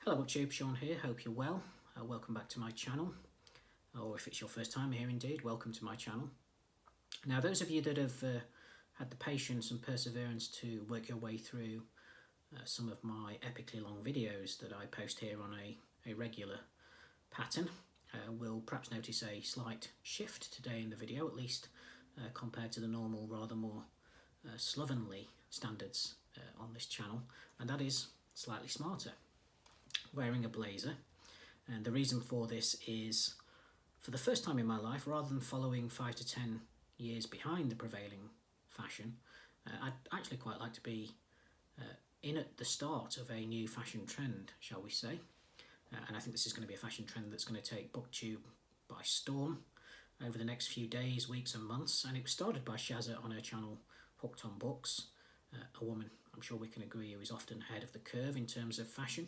Hello BookTube, Shaun here, hope you're well. Welcome back to my channel, or if it's your first time here indeed, welcome to my channel. Now those of you that have had the patience and perseverance to work your way through some of my epically long videos that I post here on a regular pattern will perhaps notice a slight shift today in the video, at least compared to the normal, rather more slovenly standards on this channel, and that is slightly smarter. Wearing a blazer, and the reason for this is, for the first time in my life, rather than following 5 to 10 years behind the prevailing fashion, I'd actually quite like to be in at the start of a new fashion trend, shall we say, and I think this is going to be a fashion trend that's going to take BookTube by storm over the next few days, weeks and months. And it was started by Shazza on her channel Hooked on Books, a woman I'm sure we can agree who is often ahead of the curve in terms of fashion,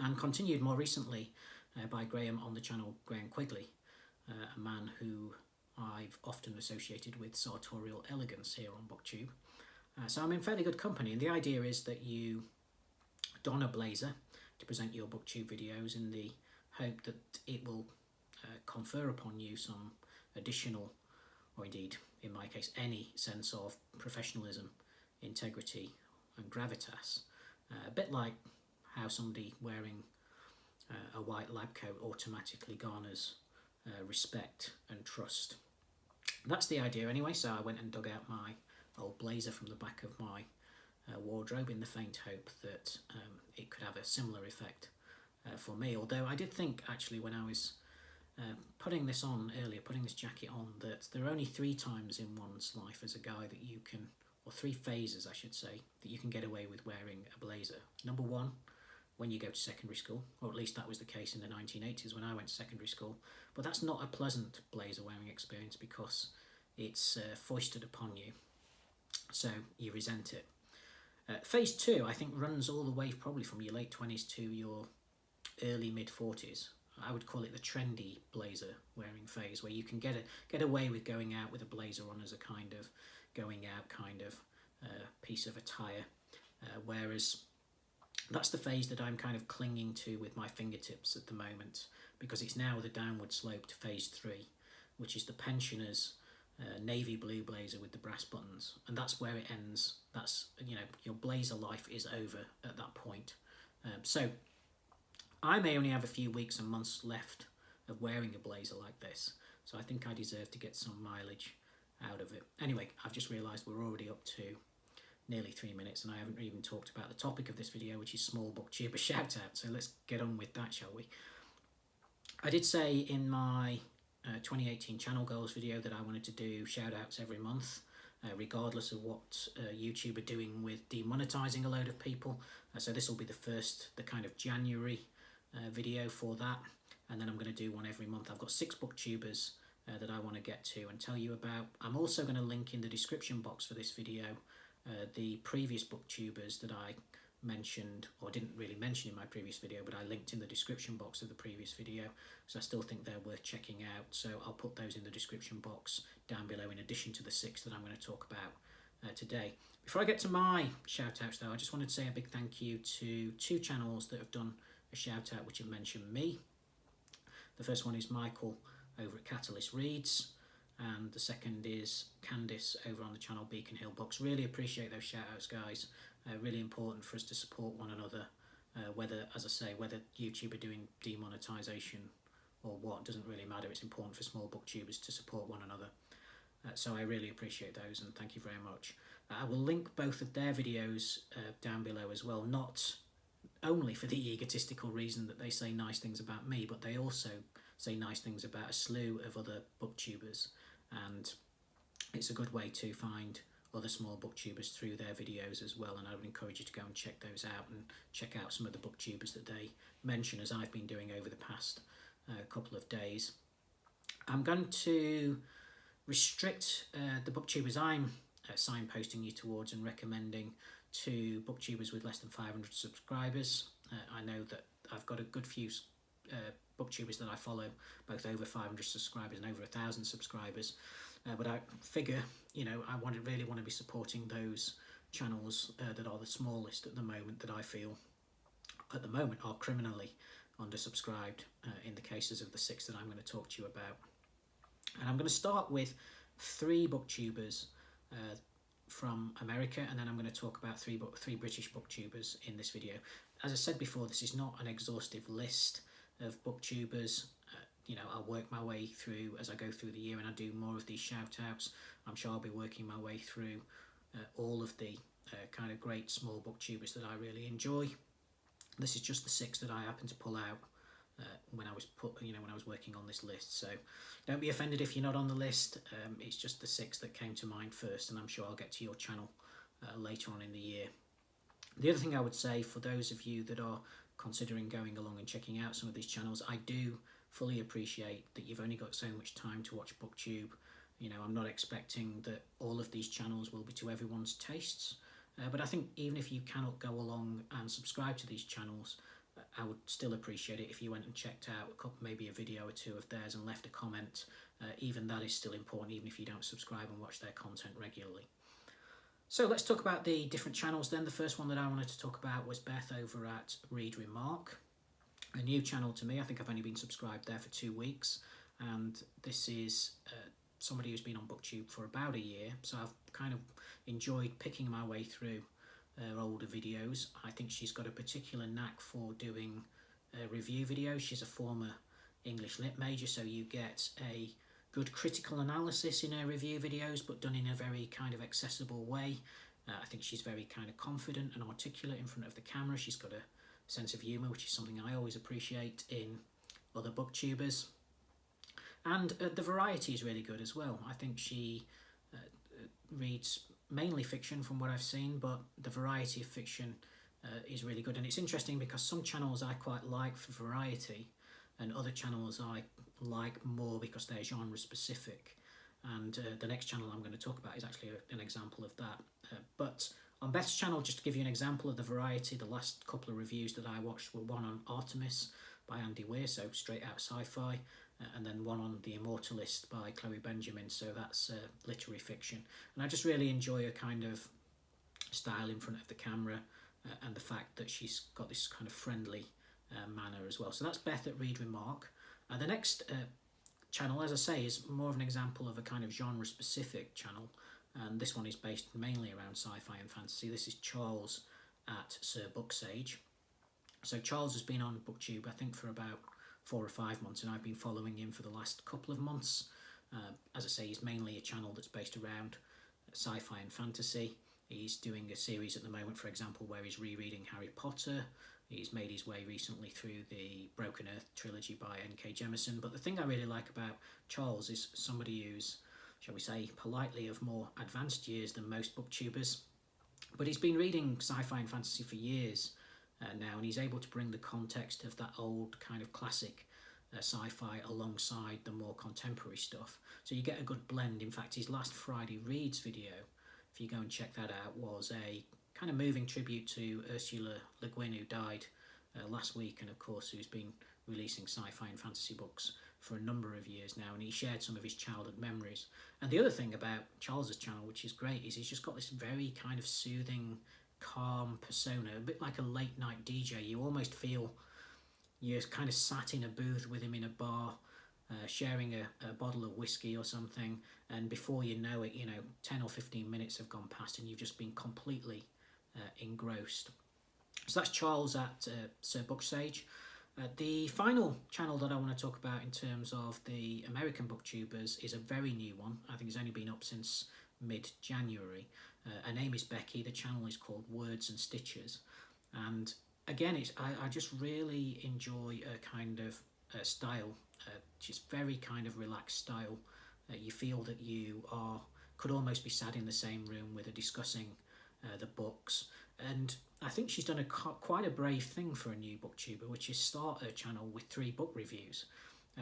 and continued more recently by Graham on the channel Graham Quigley, a man who I've often associated with sartorial elegance here on BookTube. So I'm in fairly good company, and the idea is that you don a blazer to present your BookTube videos in the hope that it will confer upon you some additional, or indeed in my case any, sense of professionalism, integrity and gravitas, a bit like how somebody wearing a white lab coat automatically garners respect and trust. That's the idea anyway, so I went and dug out my old blazer from the back of my wardrobe in the faint hope that it could have a similar effect for me. Although I did think actually when I was putting this on earlier, putting this jacket on, that there are only 3 times in one's life as a guy that you can, or 3 phases I should say, that you can get away with wearing a blazer. Number 1, when you go to secondary school, or at least that was the case in the 1980s when I went to secondary school. But that's not a pleasant blazer wearing experience because it's foisted upon you, so you resent it. Phase 2, I think, runs all the way probably from your late 20s to your early mid-40s. I would call it the trendy blazer wearing phase, where you can get away with going out with a blazer on as a kind of going out kind of piece of attire, whereas that's the phase that I'm kind of clinging to with my fingertips at the moment, because it's now the downward slope to phase 3, which is the pensioner's navy blue blazer with the brass buttons, and that's where it ends. That's, you know, your blazer life is over at that point. So I may only have a few weeks and months left of wearing a blazer like this, so I think I deserve to get some mileage out of it. Anyway, I've just realised we're already up to nearly 3 minutes, and I haven't even talked about the topic of this video, which is small booktuber shout out, so let's get on with that, shall we? I did say in my 2018 channel goals video that I wanted to do shout outs every month, regardless of what YouTube are doing with demonetizing a load of people. So this will be the kind of January video for that, and then I'm going to do one every month. I've got 6 booktubers that I want to get to and tell you about. I'm also going to link in the description box for this video the previous booktubers that I mentioned, or didn't really mention in my previous video, but I linked in the description box of the previous video, so I still think they're worth checking out. So I'll put those in the description box down below, in addition to the 6 that I'm going to talk about today. Before I get to my shout outs though, I just wanted to say a big thank you to 2 channels that have done a shout out which have mentioned me. The first one is Michael over at Catalyst Reads, and the second is Candace over on the channel Beacon Hill Books. Really appreciate those shout outs, guys. Really important for us to support one another, whether, as I say, whether YouTube are doing demonetization or what, doesn't really matter. It's important for small booktubers to support one another. So I really appreciate those, and thank you very much. I will link both of their videos down below as well, not only for the egotistical reason that they say nice things about me, but they also say nice things about a slew of other booktubers, and it's a good way to find other small booktubers through their videos as well. And I would encourage you to go and check those out, and check out some of the booktubers that they mention, as I've been doing over the past couple of days. I'm going to restrict the booktubers I'm signposting you towards and recommending to booktubers with less than 500 subscribers. I know that I've got a good few booktubers that I follow, both over 500 subscribers and over 1,000 subscribers, but I figure, you know, I really want to be supporting those channels that are the smallest at the moment, that I feel at the moment are criminally undersubscribed in the cases of the 6 that I'm going to talk to you about. And I'm going to start with 3 booktubers from America, and then I'm going to talk about 3 British booktubers in this video. As I said before, this is not an exhaustive list of booktubers. You know, I'll work my way through as I go through the year, and I do more of these shout-outs. I'm sure I'll be working my way through all of the kind of great small booktubers that I really enjoy. This is just the 6 that I happened to pull out when I was working on this list. So don't be offended if you're not on the list. It's just the 6 that came to mind first, and I'm sure I'll get to your channel later on in the year. The other thing I would say, for those of you that are considering going along and checking out some of these channels, I do fully appreciate that you've only got so much time to watch BookTube. You know, I'm not expecting that all of these channels will be to everyone's tastes, but I think even if you cannot go along and subscribe to these channels, I would still appreciate it if you went and checked out maybe a video or 2 of theirs and left a comment. Even that is still important, even if you don't subscribe and watch their content regularly. So let's talk about the different channels then. The first one that I wanted to talk about was Beth over at Remark. A new channel to me. I think I've only been subscribed there for 2 weeks, and this is somebody who's been on BookTube for about a year, so I've kind of enjoyed picking my way through her older videos. I think she's got a particular knack for doing review videos. She's a former English Lit major, so you get a good critical analysis in her review videos, but done in a very kind of accessible way. I think she's very kind of confident and articulate in front of the camera. She's got a sense of humour, which is something I always appreciate in other booktubers. And the variety is really good as well. I think she reads mainly fiction from what I've seen, but the variety of fiction is really good. And it's interesting because some channels I quite like for variety, and other channels I like more because they're genre specific. And the next channel I'm going to talk about is actually an example of that. But on Beth's channel, just to give you an example of the variety, the last couple of reviews that I watched were one on Artemis by Andy Weir, so straight out sci-fi, and then one on The Immortalist by Chloe Benjamin, so that's literary fiction. And I just really enjoy her kind of style in front of the camera, and the fact that she's got this kind of friendly manner as well. So that's Beth at Remark. The next channel, as I say, is more of an example of a kind of genre specific channel, and this one is based mainly around sci-fi and fantasy. This is Charles at Sir Booksage. So Charles has been on BookTube I think for about 4 or 5 months, and I've been following him for the last couple of months. As I say, he's mainly a channel that's based around sci-fi and fantasy. He's doing a series at the moment, for example, where he's rereading Harry Potter. He's made his way recently through the Broken Earth trilogy by N.K. Jemisin. But the thing I really like about Charles is somebody who's, shall we say, politely of more advanced years than most booktubers. But he's been reading sci-fi and fantasy for years now, and he's able to bring the context of that old kind of classic sci-fi alongside the more contemporary stuff. So you get a good blend. In fact, his last Friday Reads video, if you go and check that out, was a kind of moving tribute to Ursula Le Guin, who died last week, and of course who's been releasing sci-fi and fantasy books for a number of years now, and he shared some of his childhood memories. And the other thing about Charles's channel, which is great, is he's just got this very kind of soothing, calm persona, a bit like a late night DJ. You almost feel you're kind of sat in a booth with him in a bar, sharing a bottle of whiskey or something, and before you know it, 10 or 15 minutes have gone past and you've just been completely engrossed. So that's Charles at Sir Booksage. The final channel that I want to talk about in terms of the American booktubers is a very new one. I think it's only been up since mid-January. Her name is Becky. The channel is called Words and Stitches. And again, I just really enjoy a kind of style, just very kind of relaxed style. You feel that you could almost be sat in the same room with her discussing the books. And I think she's done quite a brave thing for a new booktuber, which is start her channel with 3 book reviews.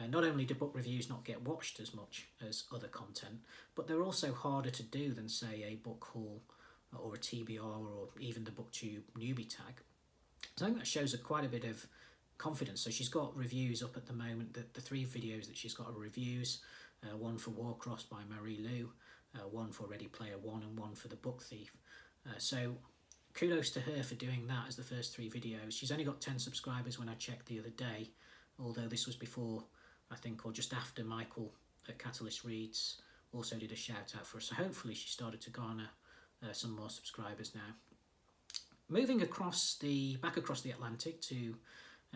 Not only do book reviews not get watched as much as other content, but they're also harder to do than, say, a book haul or a TBR or even the BookTube newbie tag. So I think that shows her quite a bit of confidence. So she's got reviews up at the moment. The 3 videos that she's got are reviews, one for Warcross by Marie Lu, one for Ready Player One, and one for The Book Thief. So kudos to her for doing that as the first 3 videos. She's only got 10 subscribers when I checked the other day, although this was before, I think, or just after Michael at Catalyst Reads also did a shout out for us. So hopefully she started to garner some more subscribers now. Moving back across the Atlantic to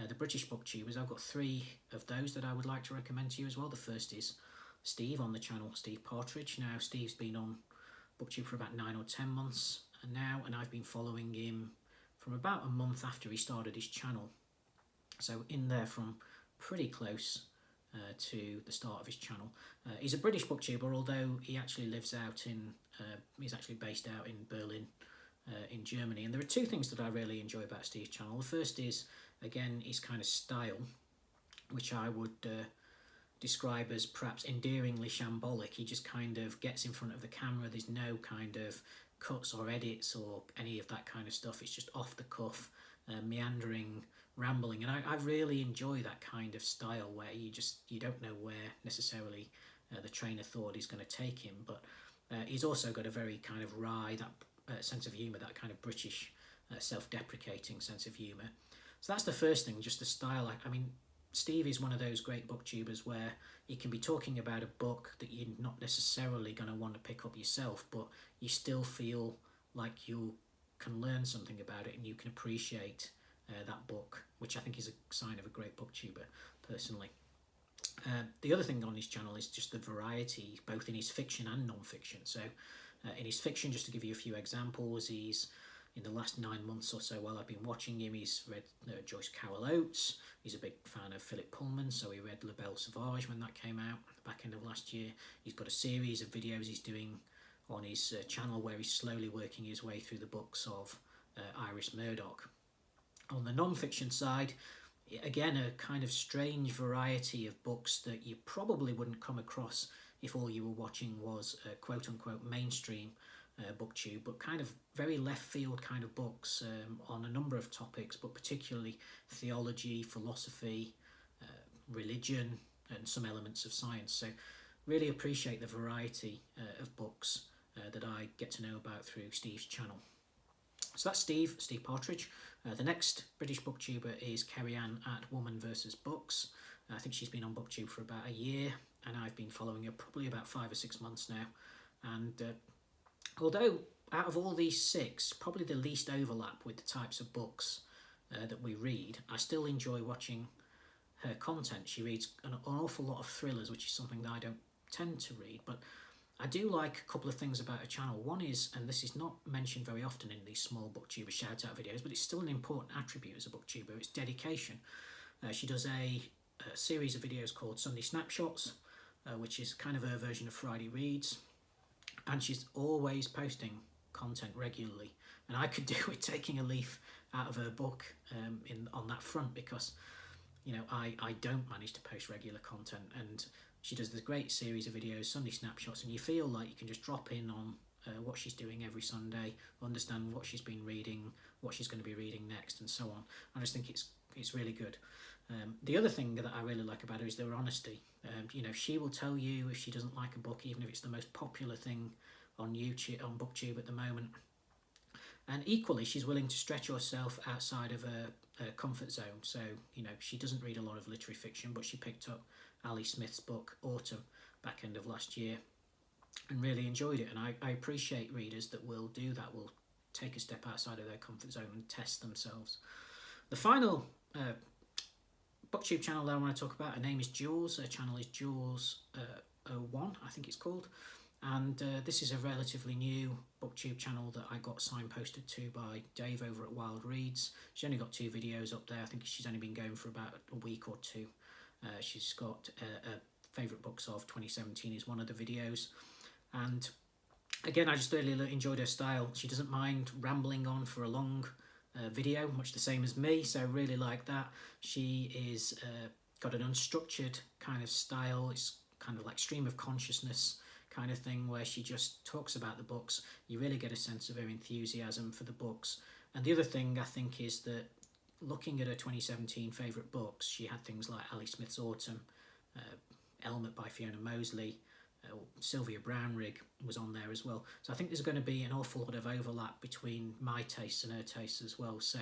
the British booktubers, I've got 3 of those that I would like to recommend to you as well. The first is Steve on the channel, Steve Partridge. Now, Steve's been on BookTube for about 9 or 10 months now, and I've been following him from about a month after he started his channel. So in there from pretty close to the start of his channel. He's a British booktuber, although he actually lives out in, he's actually based out in Berlin, in Germany. And there are 2 things that I really enjoy about Steve's channel. The first is, again, his kind of style, which I would describe as perhaps endearingly shambolic. He just kind of gets in front of the camera. There's no kind of cuts or edits or any of that kind of stuff. It's just off the cuff, meandering, rambling, and I really enjoy that kind of style where you don't know where necessarily the train of thought is going to take him, but he's also got a very kind of wry sense of humour, that kind of British self-deprecating sense of humour. So that's the first thing, just the style. I mean, Steve is one of those great booktubers where he can be talking about a book that you're not necessarily going to want to pick up yourself, but you still feel like you can learn something about it and you can appreciate that book, which I think is a sign of a great booktuber, personally. The other thing on his channel is just the variety, both in his fiction and non-fiction. So in his fiction, just to give you a few examples, he's, in the last 9 months or so while I've been watching him, he's read Joyce Carol Oates. He's a big fan of Philip Pullman, so he read La Belle Sauvage when that came out at the back end of last year. He's got a series of videos he's doing on his channel where he's slowly working his way through the books of Iris Murdoch. On the non-fiction side, again, a kind of strange variety of books that you probably wouldn't come across if all you were watching was quote-unquote mainstream booktube, but kind of very left field kind of books on a number of topics, but particularly theology, philosophy, religion, and some elements of science. So really appreciate the variety of books that I get to know about through Steve's channel. So that's Steve Partridge. The next British booktuber is Keriann at WomanVsBooks. I think she's been on BookTube for about a year, and I've been following her probably about 5 or 6 months now. And although out of all these 6, probably the least overlap with the types of books that we read, I still enjoy watching her content. She reads an awful lot of thrillers, which is something that I don't tend to read, but I do like a couple of things about her channel. One is, and this is not mentioned very often in these small booktuber shout-out videos, but it's still an important attribute as a booktuber, it's dedication. She does a series of videos called Sunday Snapshots, which is kind of her version of Friday Reads, and she's always posting content regularly. And I could do with taking a leaf out of her book on that front, because I don't manage to post regular content, and she does this great series of videos, Sunday Snapshots, and you feel like you can just drop in on what she's doing every Sunday, understand what she's been reading, what she's going to be reading next, and so on. I just think it's really good. The other thing that I really like about her is their honesty. She will tell you if she doesn't like a book, even if it's the most popular thing on YouTube, on BookTube at the moment. And equally, she's willing to stretch herself outside of her comfort zone. So, she doesn't read a lot of literary fiction, but she picked up Ali Smith's book, Autumn, back end of last year, and really enjoyed it. And I appreciate readers that will do that, will take a step outside of their comfort zone and test themselves. The final BookTube channel that I want to talk about, her name is Jules. Her channel is Jules Oh One, I think it's called. And this is a relatively new BookTube channel that I got signposted to by Dave over at Wild Reads. She's only got 2 videos up there. I think she's only been going for about a week or 2. She's got favourite books of 2017 is one of the videos. And again, I just really enjoyed her style. She doesn't mind rambling on for a long video, much the same as me, so really like that. She is got an unstructured kind of style. It's kind of like stream of consciousness kind of thing, where she just talks about the books. You really get a sense of her enthusiasm for the books. And the other thing I think is that looking at her 2017 favourite books, she had things like Ali Smith's Autumn, Elmet by Fiona Mosley, Sylvia Brownrigg was on there as well. So I think there's going to be an awful lot of overlap between my tastes and her tastes as well. So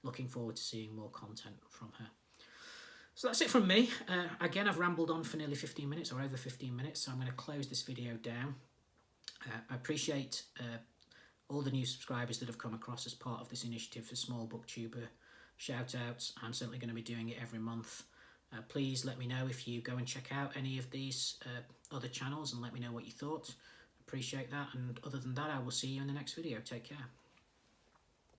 looking forward to seeing more content from her. So that's it from me. Again, I've rambled on for nearly 15 minutes or over 15 minutes, so I'm going to close this video down. I appreciate all the new subscribers that have come across as part of this initiative for small booktuber shoutouts. I'm certainly going to be doing it every month. Please let me know if you go and check out any of these other channels and let me know what you thought. Appreciate that, and other than that, I will see you in the next video. Take care.